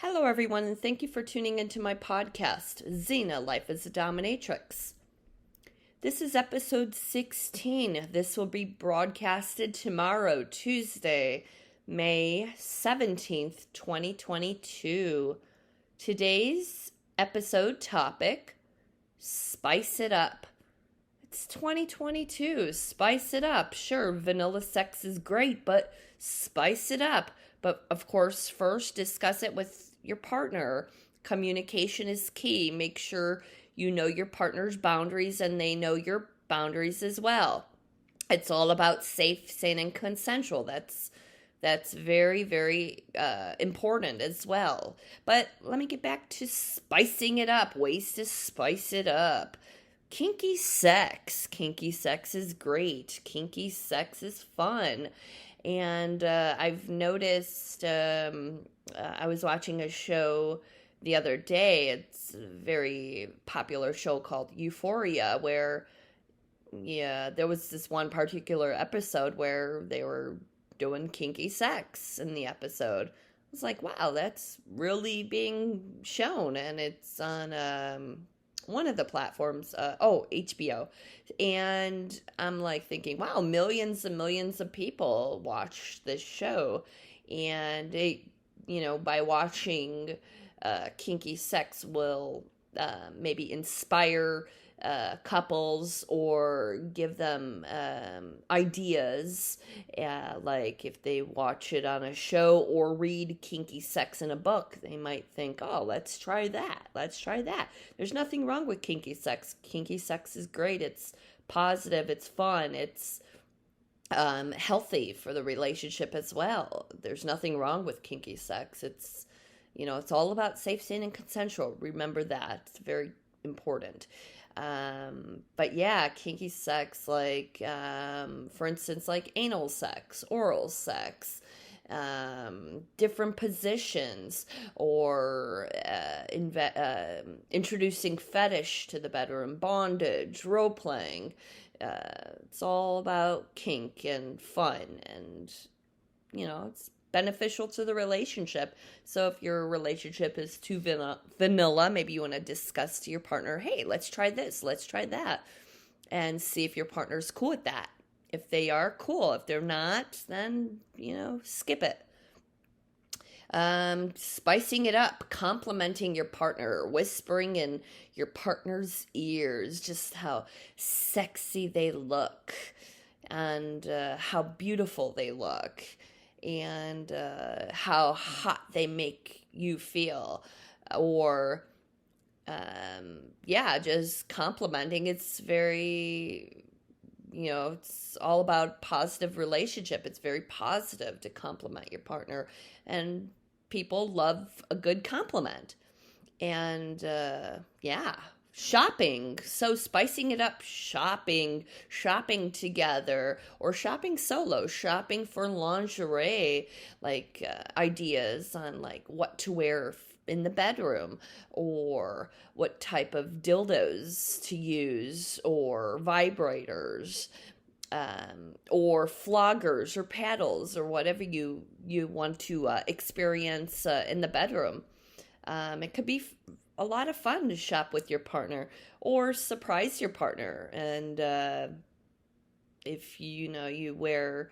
Hello, everyone, and thank you for tuning into my podcast, Xena, Life as a Dominatrix. This is episode 16. This will be broadcasted tomorrow, Tuesday, May 17th, 2022. Today's episode topic, spice it up. It's 2022. Spice it up. Sure, vanilla sex is great, but spice it up. But of course, first discuss it with your partner. Communication is key. Make sure you know your partner's boundaries and they know your boundaries as well. It's all about safe, sane, and consensual. That's very, very important as well. But let me get back to spicing it up. Ways to spice it up. Kinky sex. Kinky sex is great. Kinky sex is fun. And I've noticed, I was watching a show the other day. It's a very popular show called Euphoria, where, yeah, there was this one particular episode where they were doing kinky sex in the episode. I was like, wow, that's really being shown. And it's on one of the platforms, HBO. And I'm like thinking, wow, millions and millions of people watch this show. And by watching kinky sex will maybe inspire couples or give them ideas, like if they watch it on a show or read kinky sex in a book, they might think, oh, let's try that. There's nothing wrong with kinky sex. Kinky sex is great. It's positive, it's fun, it's healthy for the relationship as well. There's nothing wrong with kinky sex. It's all about safe, sane, and consensual. Remember that. It's very important. But yeah, kinky sex, like, for instance, like anal sex, oral sex, different positions, or introducing fetish to the bedroom, bondage, role playing. It's all about kink and fun, and it's beneficial to the relationship. So if your relationship is too vanilla, maybe you want to discuss to your partner, hey, let's try this, let's try that, and see if your partner's cool with that. If they are, cool. If they're not, then skip it. Spicing it up, complimenting your partner, whispering in your partner's ears just how sexy they look, and how beautiful they look, and how hot they make you feel. Or just complimenting. It's very, it's all about positive relationship. It's very positive to compliment your partner, and people love a good compliment. And shopping. So spicing it up, shopping together, or shopping solo, shopping for lingerie, like ideas on like what to wear in the bedroom, or what type of dildos to use, or vibrators, or floggers, or paddles, or whatever you want to experience in the bedroom. It could be a lot of fun to shop with your partner, or surprise your partner. And if you wear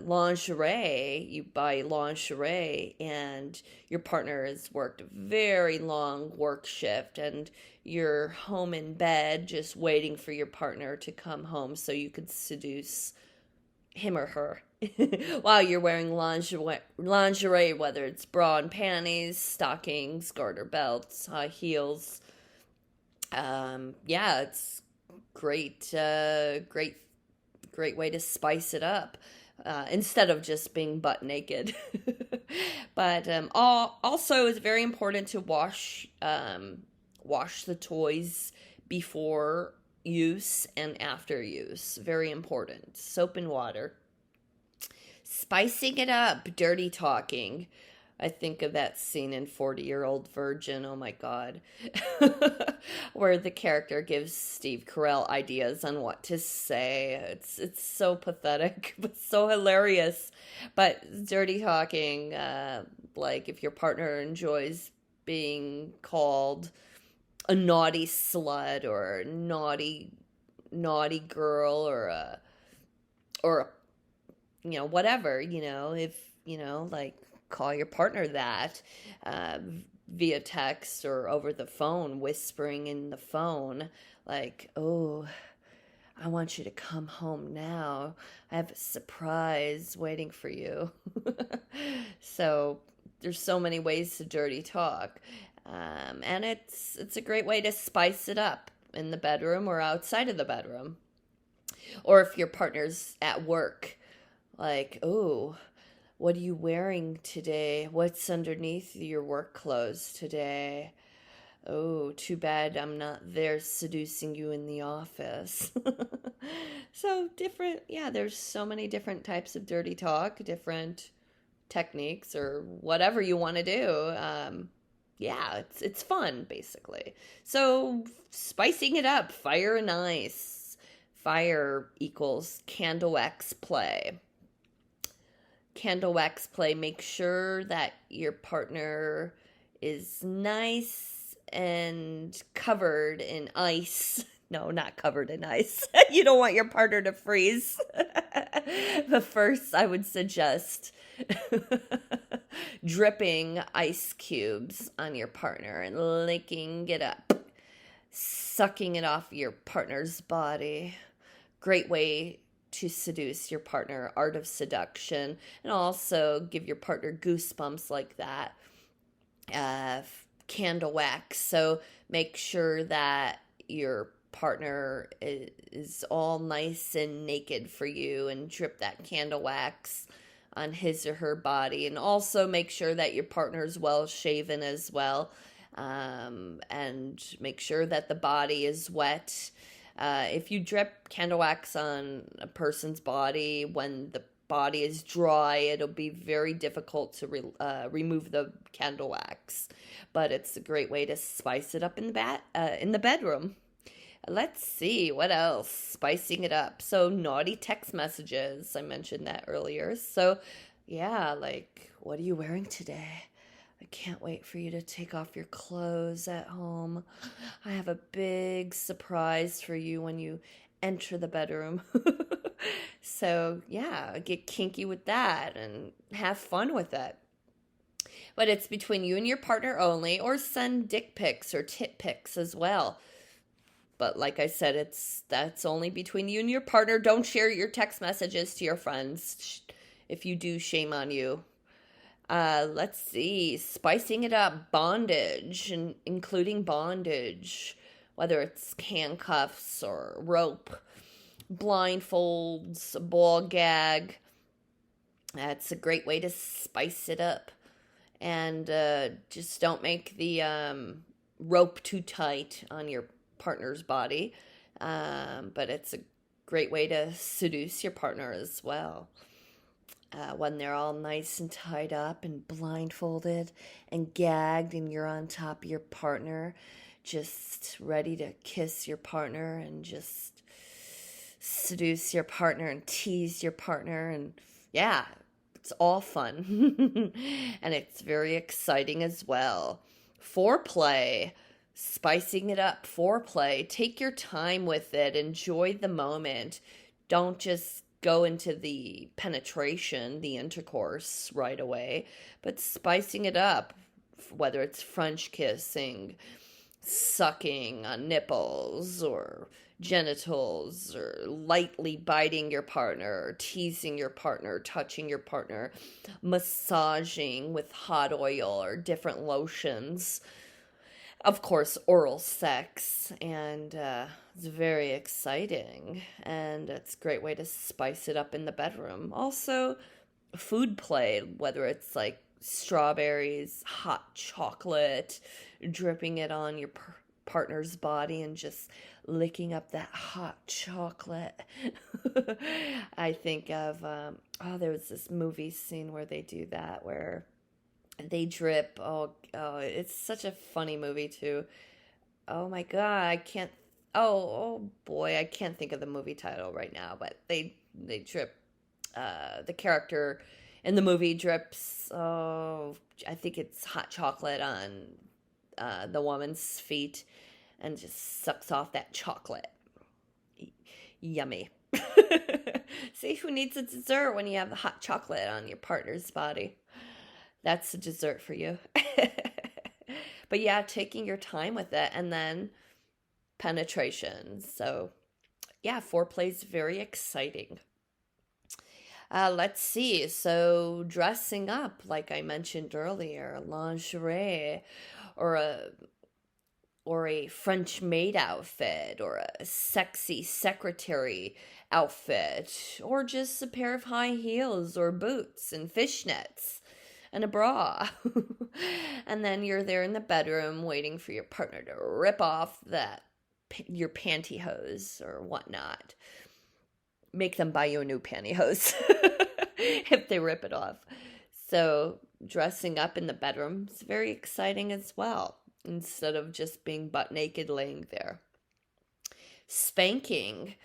lingerie, you buy lingerie, and your partner has worked a very long work shift, and you're home in bed just waiting for your partner to come home so you could seduce him or her while you're wearing lingerie, whether it's bra and panties, stockings, garter belts, high heels. It's great way to spice it up, instead of just being butt naked. But also, it's very important to wash the toys before use and after use. Very important. Soap and water. Spicing it up, dirty talking. I think of that scene in 40-Year-Old Virgin, oh my God, where the character gives Steve Carell ideas on what to say. It's so pathetic, but so hilarious. But dirty talking, like if your partner enjoys being called a naughty slut or a naughty girl or whatever, if like call your partner that uh, via text or over the phone, whispering in the phone like, oh, I want you to come home now, I have a surprise waiting for you. So there's so many ways to dirty talk. And it's a great way to spice it up in the bedroom or outside of the bedroom. Or if your partner's at work, like, oh, what are you wearing today? What's underneath your work clothes today? Oh, too bad I'm not there seducing you in the office. So different, yeah, there's so many different types of dirty talk, different techniques, or whatever you want to do. Yeah, it's fun, basically. So spicing it up, fire and ice. Fire equals candle wax play. Candle wax play, make sure that your partner is nice and covered in ice. No, not covered in ice. You don't want your partner to freeze. But first, I would suggest dripping ice cubes on your partner and licking it up, sucking it off your partner's body. Great way to seduce your partner, art of seduction, and also give your partner goosebumps like that. Candle wax. So make sure that your partner is all nice and naked for you and drip that candle wax on his or her body. And also make sure that your partner is well shaven as well. And make sure that the body is wet. If you drip candle wax on a person's body when the body is dry, it'll be very difficult to remove the candle wax. But it's a great way to spice it up in the bedroom. Let's see, what else? Spicing it up. So naughty text messages. I mentioned that earlier. So yeah, like, what are you wearing today? I can't wait for you to take off your clothes at home. I have a big surprise for you when you enter the bedroom. So yeah, get kinky with that and have fun with it. But it's between you and your partner only, or send dick pics or tit pics as well. But like I said, that's only between you and your partner. Don't share your text messages to your friends. If you do, shame on you. Let's see, spicing it up, bondage, and including bondage, whether it's handcuffs or rope, blindfolds, ball gag. That's a great way to spice it up. And just don't make the rope too tight on your partner's body. But it's a great way to seduce your partner as well. When they're all nice and tied up and blindfolded and gagged and you're on top of your partner, just ready to kiss your partner and just seduce your partner and tease your partner. And yeah, it's all fun. And it's very exciting as well. Foreplay, spicing it up, foreplay. Take your time with it. Enjoy the moment. Don't just go into the penetration, the intercourse right away, but spicing it up, whether it's French kissing, sucking on nipples or genitals, or lightly biting your partner, or teasing your partner, touching your partner, massaging with hot oil or different lotions. Of course, oral sex, and it's very exciting, and it's a great way to spice it up in the bedroom. Also, food play, whether it's like strawberries, hot chocolate, dripping it on your partner's body and just licking up that hot chocolate. I think of, there was this movie scene where they do that, where They drip. It's such a funny movie too. Oh my God, I can't. Oh boy, I can't think of the movie title right now. But they drip. The character in the movie drips. Oh, I think it's hot chocolate on the woman's feet, and just sucks off that chocolate. Yummy. See, who needs a dessert when you have the hot chocolate on your partner's body? That's a dessert for you. But yeah, taking your time with it, and then penetration. So yeah, foreplay is very exciting. Let's see. So dressing up, like I mentioned earlier, lingerie, or a French maid outfit, or a sexy secretary outfit, or just a pair of high heels or boots and fishnets and a bra. And then you're there in the bedroom waiting for your partner to rip off your pantyhose or whatnot. Make them buy you a new pantyhose if they rip it off. So dressing up in the bedroom is very exciting as well, instead of just being butt naked laying there. Spanking,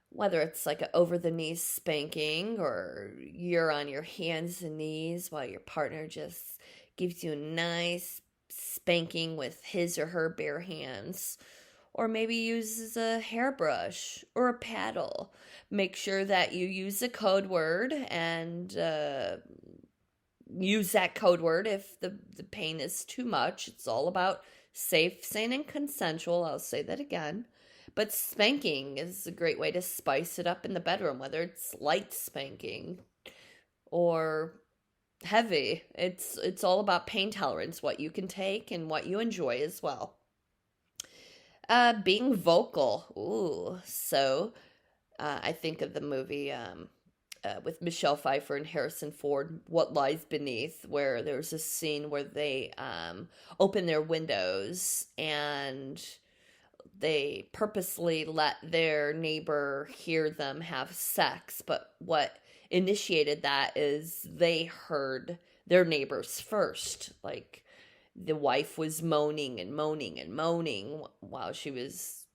whether it's like an over-the-knees spanking, or you're on your hands and knees while your partner just gives you a nice spanking with his or her bare hands, or maybe uses a hairbrush or a paddle. Make sure that you use a code word, and use that code word if the pain is too much. It's all about safe, sane, and consensual. I'll say that again. But spanking is a great way to spice it up in the bedroom, whether it's light spanking or heavy. It's all about pain tolerance, what you can take and what you enjoy as well. Being vocal. Ooh, so I think of the movie with Michelle Pfeiffer and Harrison Ford, What Lies Beneath, where there's a scene where they open their windows and they purposely let their neighbor hear them have sex. But what initiated that is they heard their neighbors first. Like, the wife was moaning and moaning and moaning while she was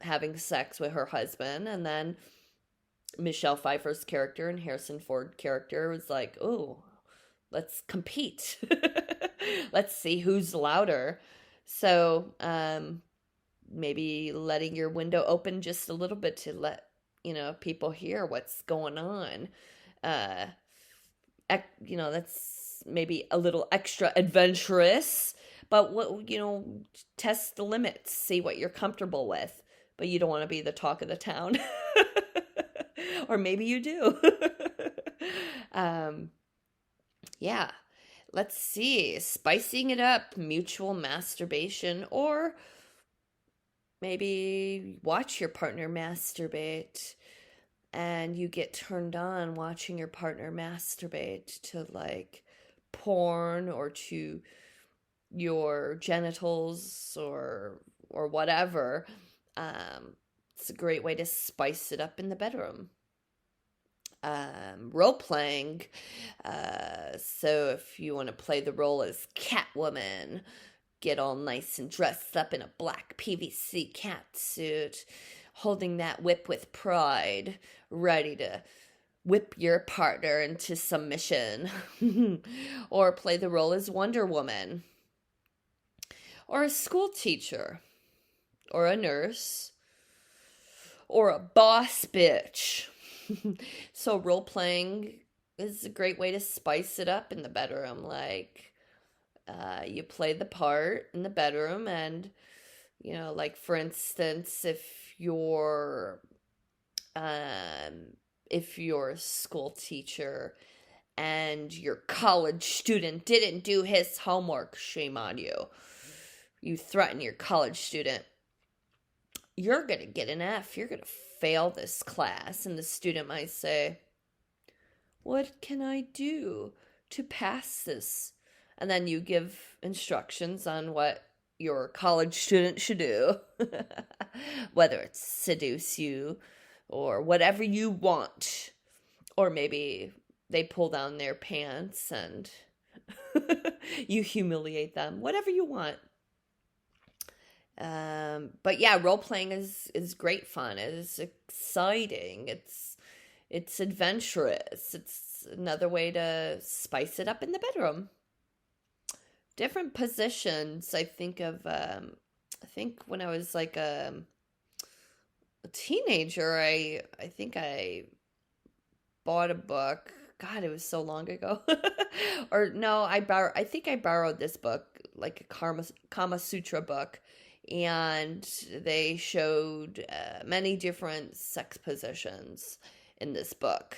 having sex with her husband. And then Michelle Pfeiffer's character and Harrison Ford character was like, oh, let's compete. Let's see who's louder. So, maybe letting your window open just a little bit to let, people hear what's going on. That's maybe a little extra adventurous, but test the limits, see what you're comfortable with, but you don't want to be the talk of the town. Or maybe you do. Yeah. Let's see. Spicing it up, mutual masturbation, or maybe watch your partner masturbate and you get turned on watching your partner masturbate to like porn or to your genitals or whatever. It's a great way to spice it up in the bedroom. Role playing. So if you want to play the role as Catwoman, get all nice and dressed up in a black PVC catsuit, holding that whip with pride, ready to whip your partner into submission. Or play the role as Wonder Woman, or a school teacher, or a nurse, or a boss bitch. So role playing is a great way to spice it up in the bedroom. Like, you play the part in the bedroom, and like, for instance, if you're a school teacher and your college student didn't do his homework, shame on you. You threaten your college student, you're gonna get an F, you're gonna fail this class. And the student might say, what can I do to pass this? And then you give instructions on what your college student should do. Whether it's seduce you or whatever you want. Or maybe they pull down their pants and You humiliate them, whatever you want. But yeah, role playing is great fun. It's exciting. It's adventurous. It's another way to spice it up in the bedroom. Different positions. I think of. I think when I was like a teenager, I think I bought a book. God, it was so long ago. Or no, I think I borrowed this book, like a Kama Sutra book, and they showed many different sex positions in this book.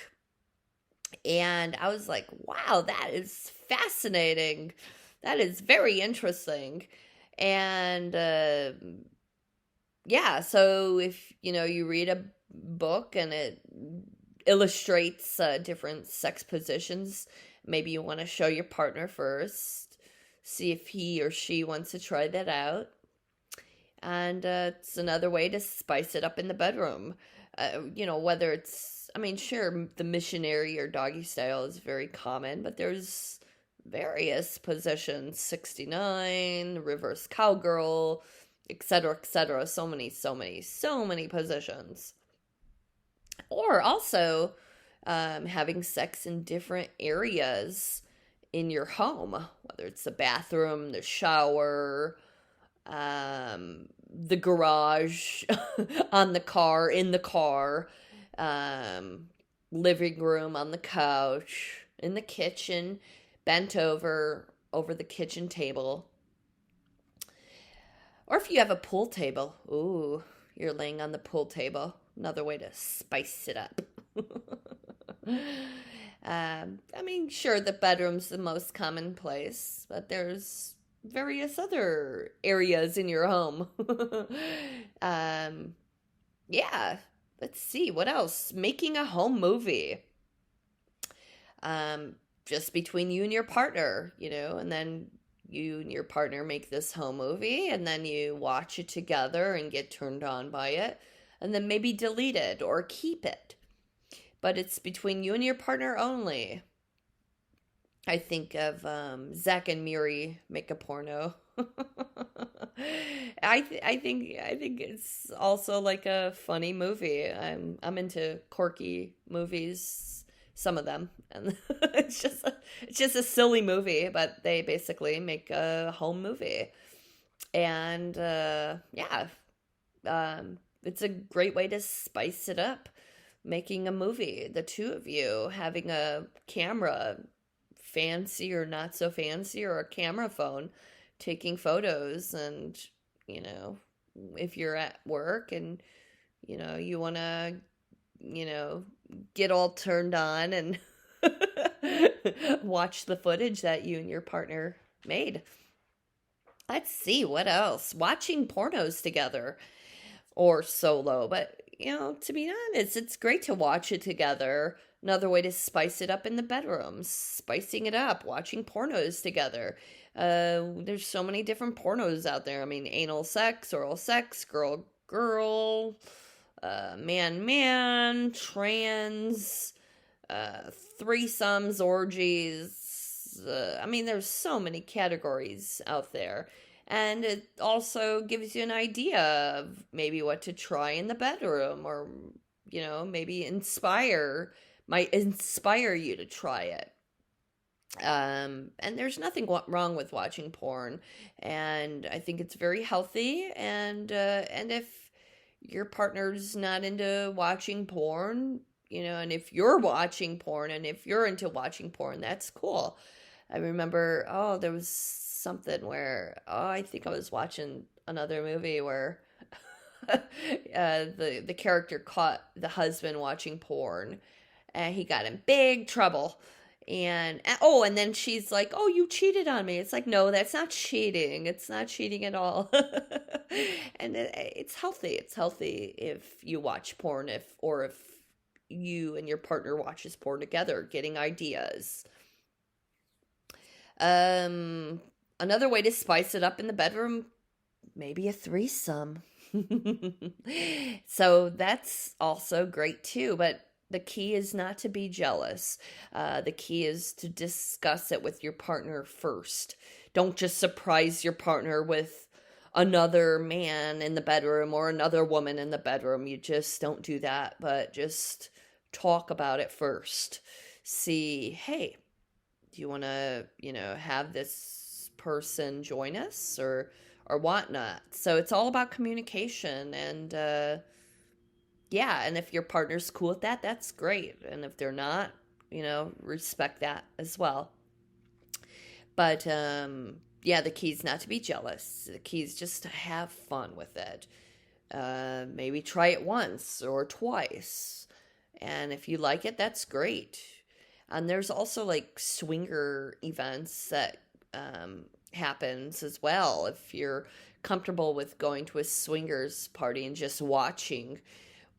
And I was like, wow, that is fascinating. That is very interesting. And yeah, so if you read a book and it illustrates different sex positions, maybe you want to show your partner first, see if he or she wants to try that out. And it's another way to spice it up in the bedroom. Whether it's, I mean, sure, the missionary or doggy style is very common, but there's various positions: 69, reverse cowgirl, etc., etc. So many, so many, so many positions. Or also having sex in different areas in your home, whether it's the bathroom, the shower, the garage, on the car, in the car, living room, on the couch, in the kitchen, bent over the kitchen table. Or if you have a pool table, ooh, you're laying on the pool table. Another way to spice it up. I mean, sure, the bedroom's the most common place, but there's various other areas in your home. Yeah, let's see, what else? Making a home movie. Just between you and your partner, and then you and your partner make this home movie, and then you watch it together and get turned on by it, and then maybe delete it or keep it. But it's between you and your partner only. I think of Zach and Miri make a porno. I think it's also like a funny movie. I'm into quirky movies, some of them, and it's just a silly movie, but they basically make a home movie, and yeah, it's a great way to spice it up. Making a movie, the two of you having a camera, fancy or not so fancy, or a camera phone, taking photos, and if you're at work and you want to get all turned on and watch the footage that you and your partner made. Let's see, what else? Watching pornos together or solo, but to be honest, it's great to watch it together. Another way to spice it up in the bedroom, spicing it up, watching pornos together. There's so many different pornos out there. I mean, anal sex, oral sex, girl, girl, man, man, trans, threesomes, orgies. I mean, there's so many categories out there. And it also gives you an idea of maybe what to try in the bedroom, or, maybe might inspire you to try it. And there's nothing wrong with watching porn. And I think it's very healthy. And if your partner's not into watching porn, and if you're watching porn and if you're into watching porn, that's cool. I remember, there was something where, I think I was watching another movie where the character caught the husband watching porn, and he got in big trouble. And then she's like, "Oh, you cheated on me." It's like, no, that's not cheating. It's not cheating at all. And it's healthy. It's healthy if you watch porn, if you and your partner watches porn together, getting ideas. Another way to spice it up in the bedroom, maybe a threesome. So that's also great too. But The key is not to be jealous. The key is to discuss it with your partner first. Don't just surprise your partner with another man in the bedroom or another woman in the bedroom. You just don't do that, but just talk about it first. See, hey, do you want to, have this person join us or whatnot? So it's all about communication and, yeah, and if your partner's cool with that, that's great. And if they're not, respect that as well. But yeah, the key is not to be jealous. The key is just to have fun with it. Maybe try it once or twice. And if you like it, that's great. And there's also like swinger events that happens as well. If you're comfortable with going to a swingers party and just watching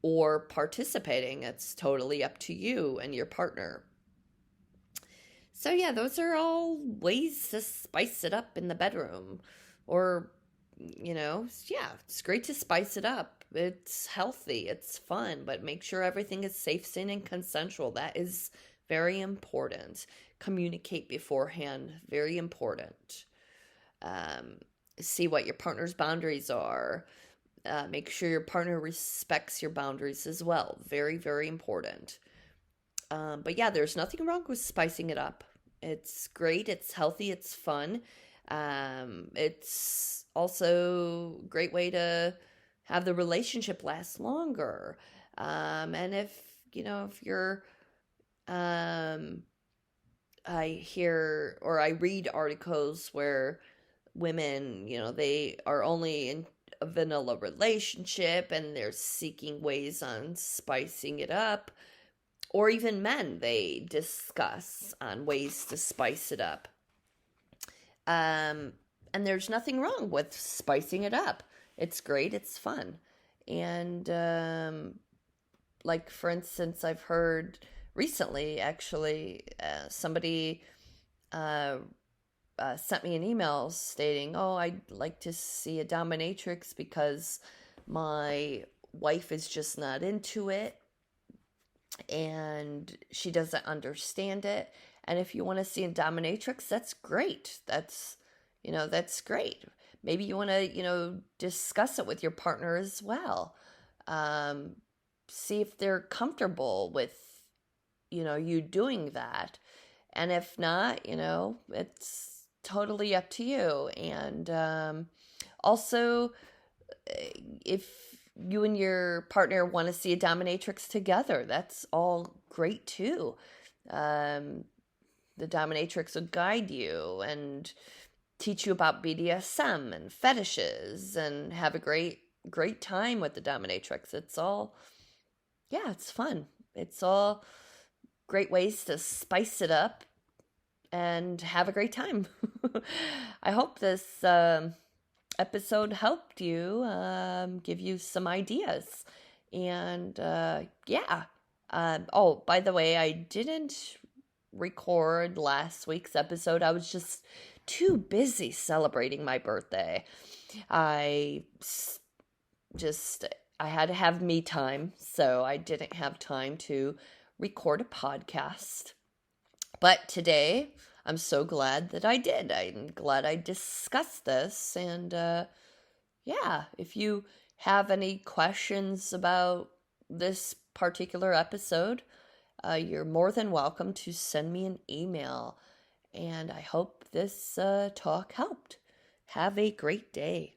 or participating, it's totally up to you and your partner. So yeah, those are all ways to spice it up in the bedroom. Or, yeah, it's great to spice it up. It's healthy, it's fun, but make sure everything is safe, sane, and consensual. That is very important. Communicate beforehand, very important. See what your partner's boundaries are. Make sure your partner respects your boundaries as well. Very, very important. But yeah, there's nothing wrong with spicing it up. It's great. It's healthy. It's fun. It's also a great way to have the relationship last longer. And if you're, I hear or I read articles where women, they are only in a vanilla relationship and they're seeking ways on spicing it up, or even men, they discuss on ways to spice it up. And there's nothing wrong with spicing it up. It's great, it's fun. And like for instance, I've heard recently actually somebody sent me an email stating, oh, I'd like to see a dominatrix because my wife is just not into it and she doesn't understand it. And if you want to see a dominatrix, that's great. That's great. Maybe you want to, discuss it with your partner as well. See if they're comfortable with, you doing that. And if not, it's totally up to you. And also, if you and your partner want to see a dominatrix together, that's all great too. The dominatrix will guide you and teach you about BDSM and fetishes and have a great time with the dominatrix. It's all, yeah, it's fun. It's all great ways to spice it up and have a great time. I hope this episode helped you, give you some ideas. And yeah. Oh, by the way, I didn't record last week's episode. I was just too busy celebrating my birthday. I had to have me time, so I didn't have time to record a podcast. But today, I'm so glad that I did. I'm glad I discussed this. And yeah, if you have any questions about this particular episode, you're more than welcome to send me an email. And I hope this talk helped. Have a great day.